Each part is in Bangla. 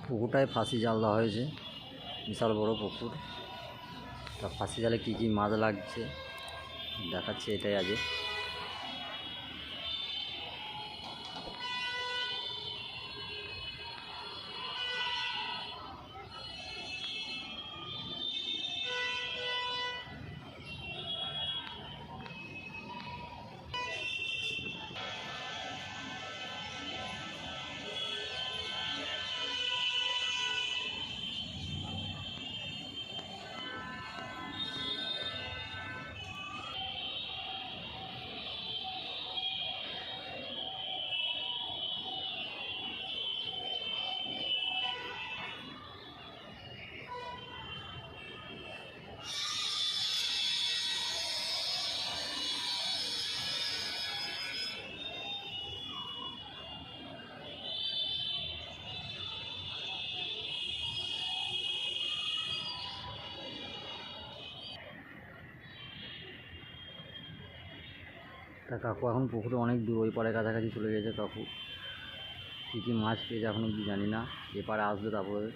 পুকুরটায় ফাঁসি জাল দেওয়া হয়েছে, বিশাল বড় পুকুর। তা ফাঁসি জালে কী কী মাছ লাগছে দেখাচ্ছে, এটাই আজ। তা কাকু এখন পুকুরে অনেক দূর, ওই পারে কাছাকাছি চলে গেছে। কাকু কী কী মাছ পেয়েছে এখন অব্দি জানি না, এপারে আসবে তারপরে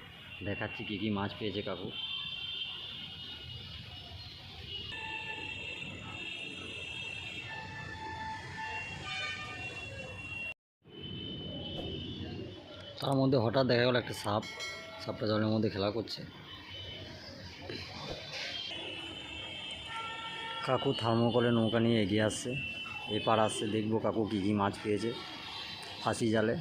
দেখাচ্ছি কী কী মাছ পেয়েছে কাকু। তার মধ্যে হঠাৎ দেখা গেল একটা সাপটা জলের মধ্যে খেলা করছে। কাকু থার্মোকলে নৌকা নিয়ে এগিয়ে আসছে, এপার আসছে, দেখবো কাকু কী কী মাছ পেয়েছে ফাঁসি জালে।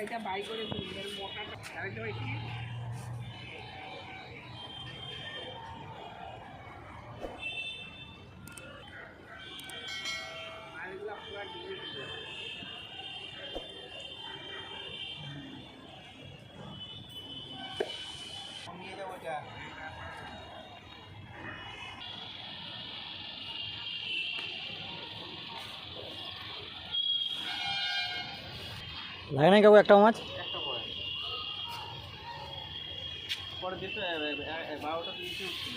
এটা বাই করে মোটাটা মালগুলা পুরা ডিলে দিবে। কমিয়ে দেবো যা। লাগে নাই কাকু একটা মাছ? একটা পরে যেতে 12টা 30 ছিল।